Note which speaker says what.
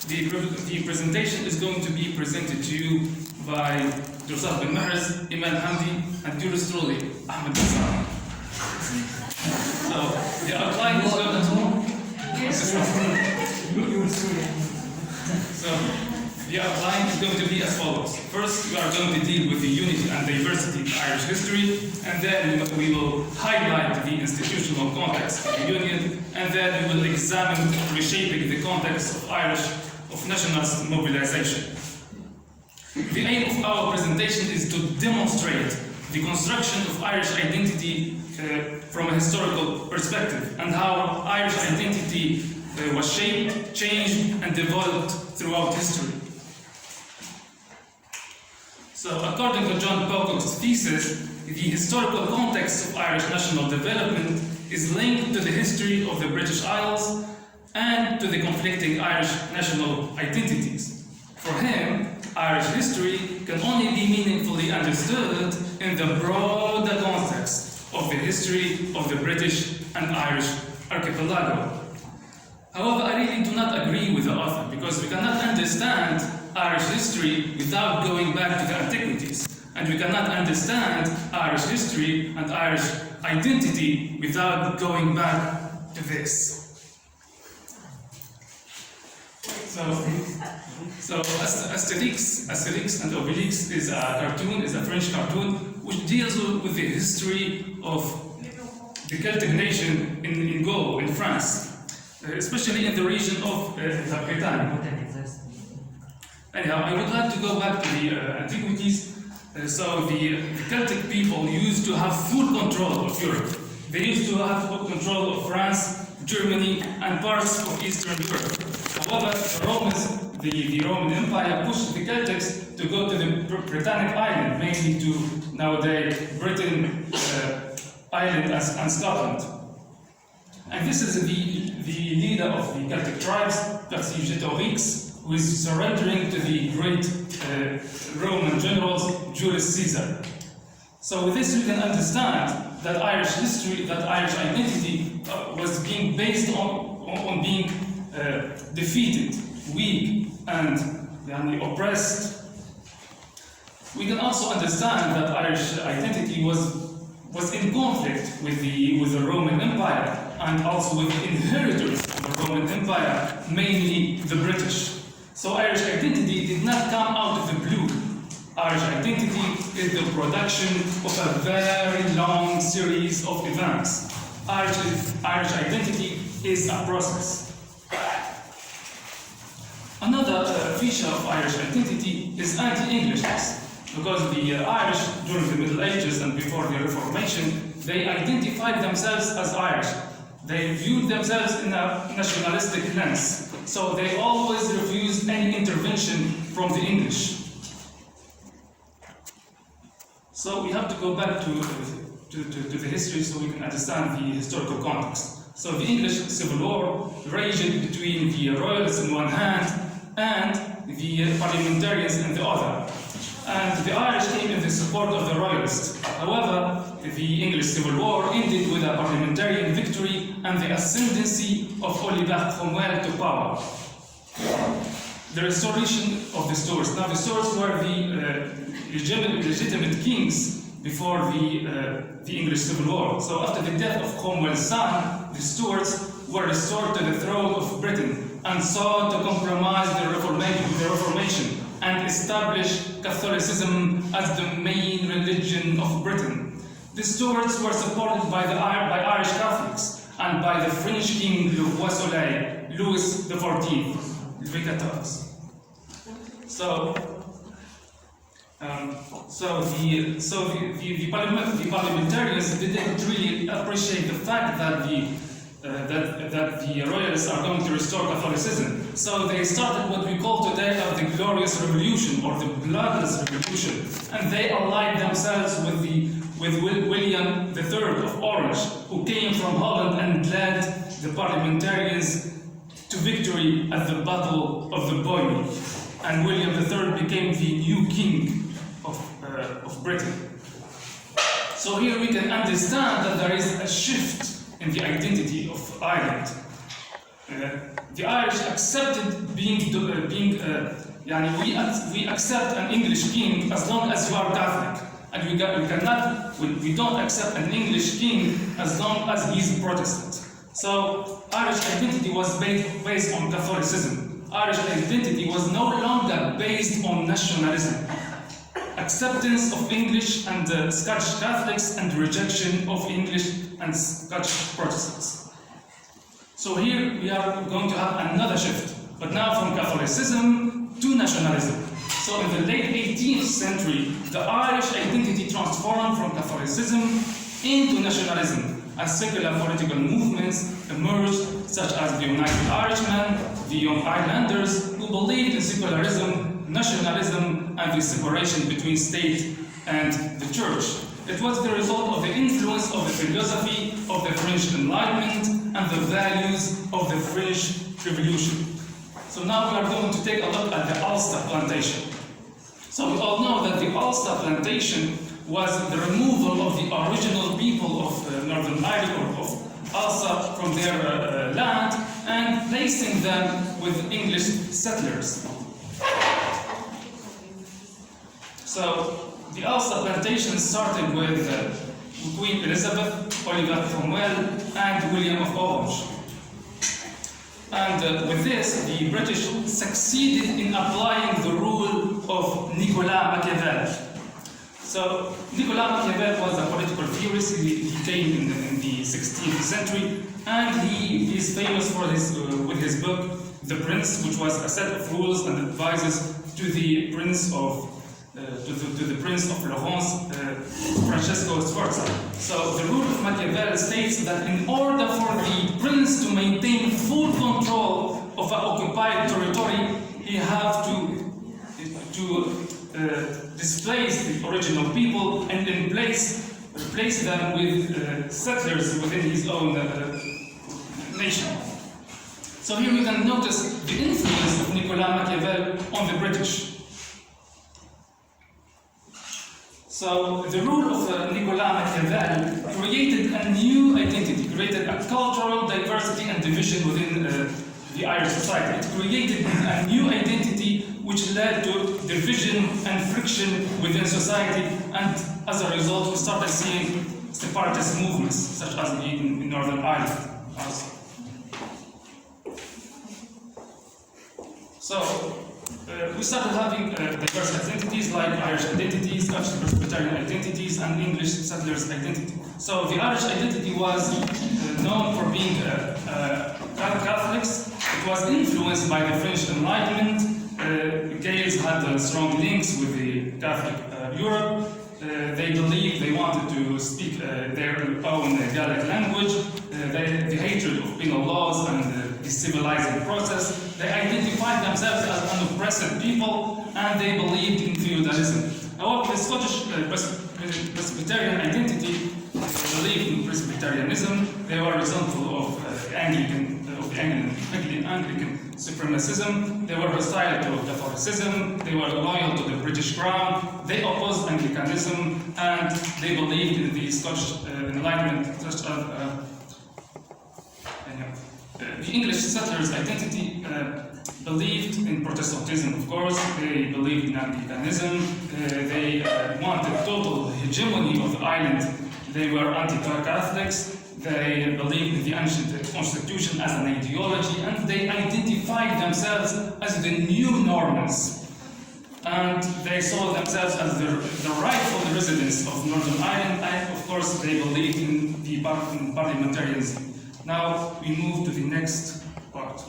Speaker 1: The presentation is going to be presented to you by Dursaf bin Mahrez, Iman Hamdi, and yours truly, Ahmed Hassan. So, the outline is going to be as follows. First, we are going to deal with the unity and diversity in Irish history, and then we will highlight the institutional context of the Union, and then we will examine reshaping the context of nationalist mobilization. The aim of our presentation is to demonstrate the construction of Irish identity from a historical perspective, and how Irish identity was shaped, changed, and developed throughout history. So, according to John Pocock's thesis, the historical context of Irish national development is linked to the history of the British Isles and to the conflicting Irish national identities. For him, Irish history can only be meaningfully understood in the broader context of the history of the British and Irish archipelago. However, I really do not agree with the author, because we cannot understand Irish history without going back to the Antiquities, and we cannot understand Irish history and Irish identity without going back to this. So Asterix and Obelix is a French cartoon, which deals with the history of the Celtic nation in Gaul, in France, especially in the region of La Bretagne. Anyhow, I would like to go back to the Antiquities. So the Celtic people used to have full control of Europe. They used to have full control of France, Germany, and parts of Eastern Europe. However, the Roman Empire pushed the Celtics to go to the Britannic Island, mainly to nowadays Britain, Ireland, and Scotland. And this is the leader of the Celtic tribes, Vercingetorix, who is surrendering to the great Roman generals, Julius Caesar. So with this, we can understand that Irish history, that Irish identity was being based on being defeated, weak, and oppressed. We can also understand that Irish identity was in conflict with the Roman Empire, and also with the inheritors of the Roman Empire, mainly the British. So Irish identity did not come out of the blue. Irish identity is the production of a very long series of events. Irish identity is a process. Another feature of Irish identity is anti-Englishness, because the Irish, during the Middle Ages and before the Reformation, they identified themselves as Irish. They viewed themselves in a nationalistic lens, so they always refused any intervention from the English. So we have to go back to the history so we can understand the historical context. So the English Civil War raged between the royalists on one hand and the parliamentarians on the other. And the Irish came in the support of the royalists. However, the English Civil War ended with a parliamentarian victory and the ascendancy of Oliver Cromwell to power. The restoration of the Stuarts. Now, the Stuarts were the legitimate kings before the English Civil War. So after the death of Cromwell's son, the Stuarts were restored to the throne of Britain and sought to compromise the Reformation and establish Catholicism as the main religion of Britain. The Stuarts were supported by Irish Catholics and by the French king Louis XIV, Louis XIV. So the parliamentarians didn't really appreciate the fact that the royalists are going to restore Catholicism. So they started what we call today the Glorious Revolution, or the Bloodless Revolution, and they allied themselves with William III of Orange, who came from Holland and led the parliamentarians to victory at the Battle of the Boyne. And William III became the new king of Britain. So here we can understand that there is a shift in the identity of Ireland. the Irish accepted we accept an English king as long as you are Catholic, and we don't accept an English king as long as he is Protestant. So Irish identity was based on Catholicism. Irish identity was no longer based on nationalism. Acceptance of English and Scottish Catholics and rejection of English and Scottish Protestants. So here we are going to have another shift, but now from Catholicism to nationalism. So in the late 18th century, the Irish identity transformed from Catholicism into nationalism as secular political movements emerged, such as the United Irishmen, the Young Irelanders, who believed in secularism, nationalism, and the separation between state and the church. It was the result of the influence of the philosophy of the French Enlightenment and the values of the French Revolution. So now we are going to take a look at the Ulster Plantation. So we all know that the Ulster Plantation was the removal of the original people of Northern Ireland, or of Ulster, from their land and placing them with English settlers. So the Ulster Plantation started with Queen Elizabeth, Oliver Cromwell, and William of Orange. And with this, the British succeeded in applying the rule of Nicolas Machiavel. So Nicolas Machiavel was a political theorist. He came in the 16th century, and he is famous for with his book, The Prince, which was a set of rules and advices to the Prince of Florence, Francesco Sforza. So the rule of Machiavel states that in order for the prince to maintain full control of an occupied territory, he have to displace the original people and replace them with settlers within his own nation. So here we can notice the influence of Nicolas Machiavel on the British. So the rule of Nicolas Machiavel created a new identity, created a cultural diversity and division within the Irish society. It created a new identity which led to division and friction within society, and as a result we started seeing separatist movements such as in Northern Ireland also. So we started having diverse identities like Irish identities, Scottish Presbyterian identities, and English settlers' identity. So the Irish identity was known for being Catholics. It was influenced by the French Enlightenment. Gaels had strong links with the Catholic Europe. They believed they wanted to speak their own Gaelic language. The hatred of penal laws and the civilizing process. They identified themselves as an oppressed people, and they believed in feudalism. However, the Scottish Presbyterian identity believed in Presbyterianism. They were resentful of Anglican supremacism. They were hostile to Catholicism. They were loyal to the British Crown. They opposed Anglicanism, and they believed in the Scottish Enlightenment, such as the English settlers' identity believed in Protestantism, of course. They believed in Anglicanism. They wanted total hegemony of the island. They were anti-Catholics. They believed in the ancient constitution as an ideology, and they identified themselves as the new Normans. And they saw themselves as the rightful residents of Northern Ireland, and of course they believed in the parliamentarianism. Now we move to the next part.